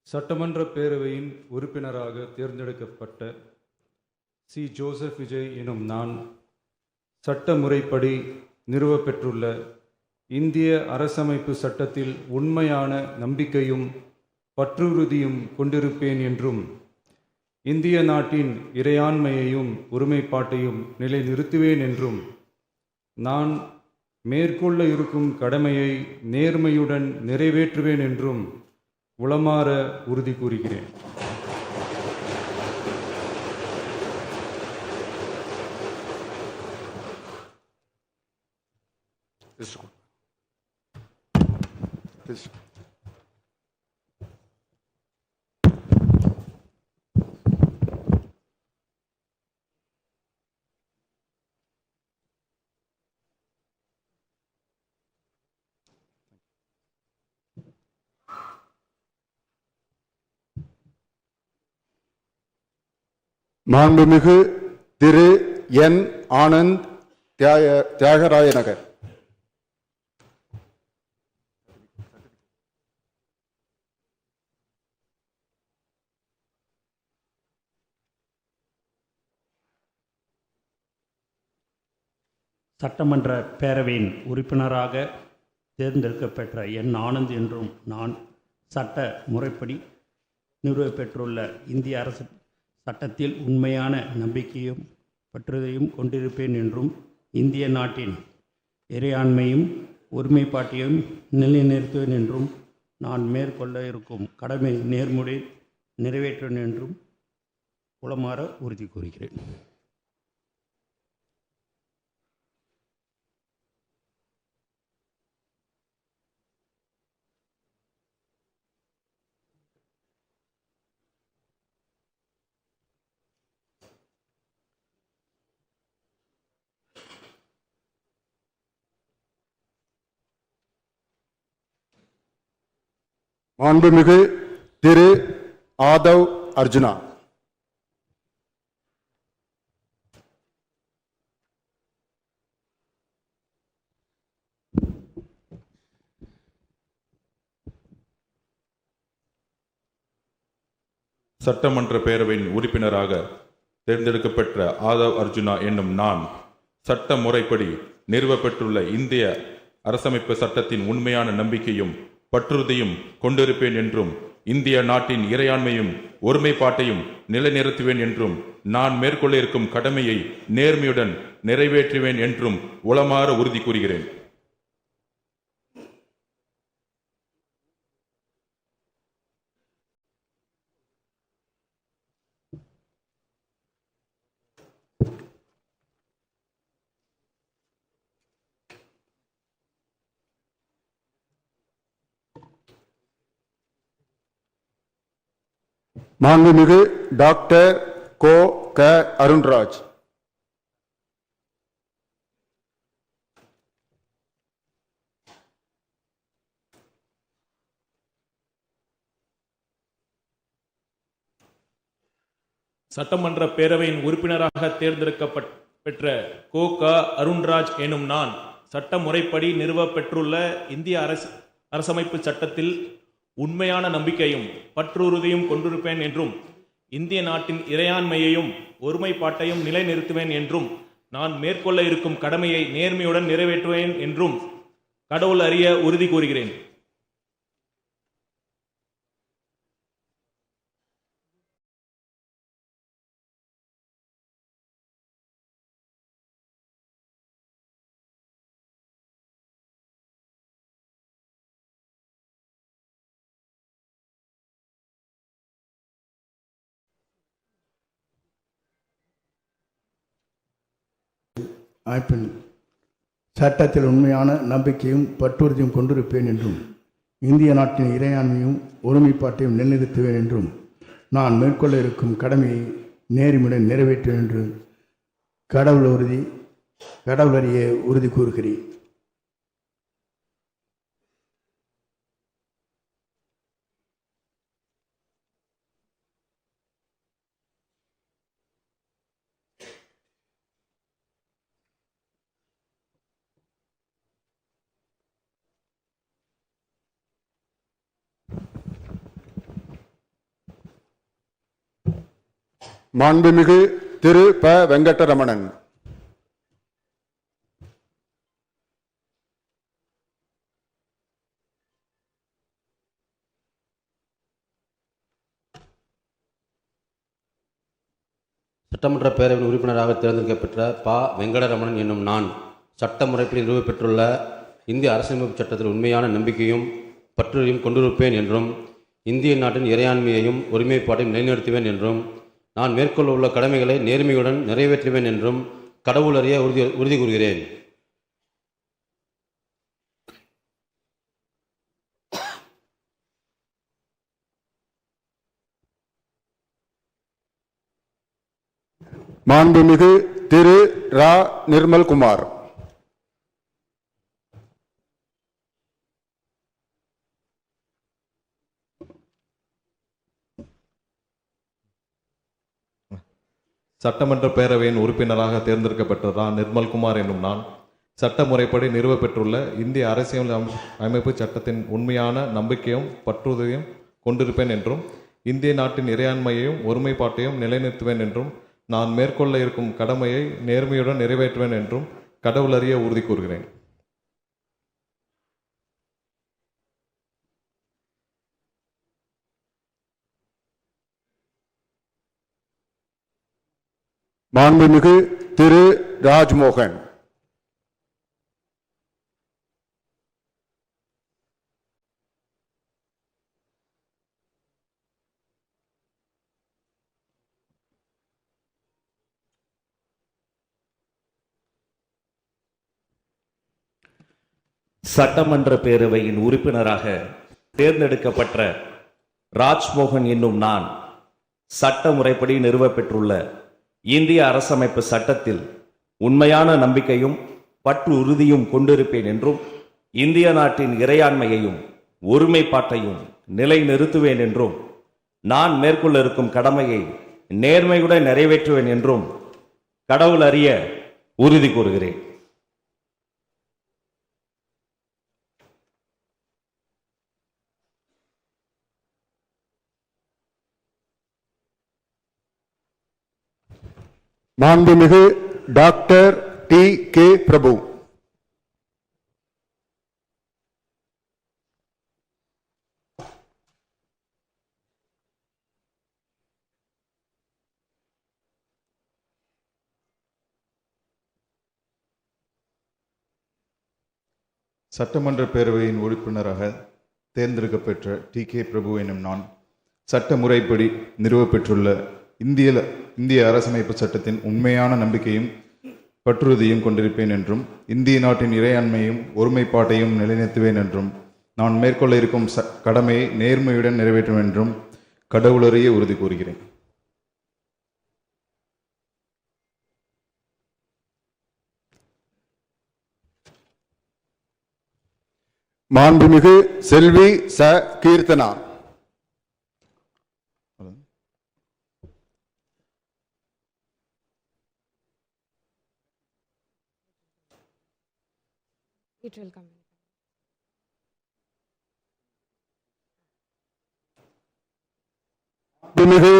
சட்டமன்ற பேரவையின் உறுப்பினராக தேர்ந்தெடுக்கப்பட்ட சி. ஜோசப் விஜய் எனும் நான் சட்ட முறைப்படி நிறுவப்பெற்றுள்ள இந்திய அரசமைப்பு சட்டத்தில் உண்மையான நம்பிக்கையும் பற்றுறுதியும் கொண்டிருப்பேன் என்றும் இந்திய நாட்டின் இறையாண்மையையும் ஒருமைப்பாட்டையும் நிலைநிறுத்துவேன் என்றும் நான் மேற்கொள்ள இருக்கும் கடமையை நேர்மையுடன் நிறைவேற்றுவேன் என்றும் உளமாற உறுதி கூறுகிறேன். மாண்புமிகு திரு என். ஆனந்த் தியாகராய நகர். சட்டமன்ற பேரவையின் உறுப்பினராக தேர்ந்தெடுக்கப்பெற்ற என். ஆனந்த் என்றும் நான் சட்ட முறைப்படி நிறுவப்பெற்றுள்ள இந்திய அரசு சட்டத்தில் உண்மையான நம்பிக்கையும் பற்றுதையும் கொண்டிருப்பேன் என்றும் இந்திய நாட்டின் இறையாண்மையும் ஒருமைப்பாட்டையும் நிலைநிறுத்துவேன் என்றும் நான் மேற்கொள்ள இருக்கும் கடமை நேர்முறை நிறைவேற்றுவேன் என்றும் உளமாற உறுதி கூறுகிறேன். மாண்புமிகு திரு ஆதவ் அர்ஜுனா. சட்டமன்ற பேரவையின் உறுப்பினராக தேர்ந்தெடுக்கப்பட்ட ஆதவ் அர்ஜுனா என்னும் நான் சட்ட முறைப்படி நிறுவப்பெற்றுள்ள இந்திய அரசமைப்பு சட்டத்தின் உண்மையான நம்பிக்கையும் பற்றுறுதியும் கொண்டிருப்பேன் என்றும் இந்திய நாட்டின் இறையாண்மையும் ஒருமைப்பாட்டையும் நிலைநிறுத்துவேன் என்றும் நான் மேற்கொள்ள இருக்கும் கடமையை நேர்மையுடன் நிறைவேற்றுவேன் என்றும் உளமாற உறுதி கூறுகிறேன். மாண்புமிகு டாக்டர் கோ. க. அருண்ராஜ். சட்டமன்ற பேரவையின் உறுப்பினராக தேர்ந்தெடுக்கப்பெற்ற கோ. க. அருண்ராஜ் எனும் நான் சட்ட முறைப்படி நிறுவப்பெற்றுள்ள இந்திய அரசமைப்பு சட்டத்தில் உண்மையான நம்பிக்கையும் பற்றுறுதியும் கொண்டிருப்பேன் என்றும் இந்திய நாட்டின் இறையாண்மையையும் ஒருமைப்பாட்டையும் நிலைநிறுத்துவேன் என்றும் நான் மேற்கொள்ள இருக்கும் கடமையை நேர்மையுடன் நிறைவேற்றுவேன் என்றும் கடவுள் அறிய உறுதி கூறுகிறேன். அமைப்பின் சட்டத்தில் உண்மையான நம்பிக்கையும் பற்றுறுதியும் கொண்டிருப்பேன் என்றும் இந்திய நாட்டின் இறையாண்மையும் ஒருமைப்பாட்டையும் நிலைநிறுத்துவேன் என்றும் நான் மேற்கொள்ள இருக்கும் கடமையை நேர்மையுடன் நிறைவேற்றுவேன் என்று கடவுள் அறிய உறுதி கூறுகிறேன். மாண்புமிகு திரு ப வெங்கடரமணன். சட்டமன்ற பேரவையின் உறுப்பினராக தேர்ந்தெடுக்கப்பெற்ற ப வெங்கடரமணன் என்னும் நான் சட்ட முறைப்படி நிறுவப்பெற்றுள்ள இந்திய அரசியலமைப்பு சட்டத்தில் உண்மையான நம்பிக்கையும் பற்றுறுதியும் கொண்டிருப்பேன் என்றும் இந்திய நாட்டின் இறையாண்மையையும் ஒருமைப்பாட்டையும் நிலைநிறுத்துவேன் என்றும் நான் மேற்கொள்ள உள்ள கடமைகளை நேர்மையுடன் நிறைவேற்றுவேன் என்றும் கடவுள் அறிய உறுதி கூறுகிறேன். மாண்புமிகு திரு ரா நிர்மல்குமார். சட்டமன்ற பேரவையின் உறுப்பினராக தேர்ந்தெடுக்கப்பட்ட ரா நிர்மல்குமார் என்னும் நான் சட்ட முறைப்படி நிறுவப்பெற்றுள்ள இந்திய அரசியல் அமைப்பு சட்டத்தின் உண்மையான நம்பிக்கையும் பற்றுறுதியும் கொண்டிருப்பேன் என்றும் இந்திய நாட்டின் இறையாண்மையையும் ஒருமைப்பாட்டையும் நிலைநிறுத்துவேன் என்றும் நான் மேற்கொள்ள இருக்கும் கடமையை நேர்மையுடன் நிறைவேற்றுவேன் என்றும் கடவுள் அறிய உறுதி கூறுகிறேன். மாண்புமிகு திரு ராஜ்மோகன். சட்டமன்ற பேரவையின் உறுப்பினராக தேர்ந்தெடுக்கப்பட்ட ராஜ்மோகன் என்னும் நான் சட்ட முறைப்படி நிறுவப்பெற்றுள்ள இந்திய அரசமைப்பு சட்டத்தில் உண்மையான நம்பிக்கையும் பற்று உறுதியும் கொண்டிருப்பேன் என்றும் இந்திய நாட்டின் இறையாண்மையையும் ஒருமைப்பாட்டையும் நிலைநிறுத்துவேன் என்றும் நான் மேற்கொள்ள இருக்கும் கடமையை நேர்மையுடன் நிறைவேற்றுவேன் என்றும் கடவுள் அறிய உறுதி கூறுகிறேன். மாண்புமிகு டாக்டர் டி கே பிரபு. சட்டமன்ற பேரவையின் உறுப்பினராக தேர்ந்தெடுக்கப்பெற்ற டி கே பிரபு எனும் நான் சட்ட முறைப்படி நிறுவப்பெற்றுள்ள இந்திய அரசமைப்பு சட்டத்தின் உண்மையான நம்பிக்கையும் பற்றுறுதியும் கொண்டிருப்பேன் என்றும் இந்திய நாட்டின் இறையாண்மையும் ஒருமைப்பாட்டையும் நிலைநிறுத்துவேன் என்றும் நான் மேற்கொள்ள இருக்கும் கடமையை நேர்மையுடன் நிறைவேற்றும் என்றும் கடவுளறிய உறுதி கூறுகிறேன். மாண்புமிகு செல்வி ச கீர்த்தனா. It will come. மாண்புமிகு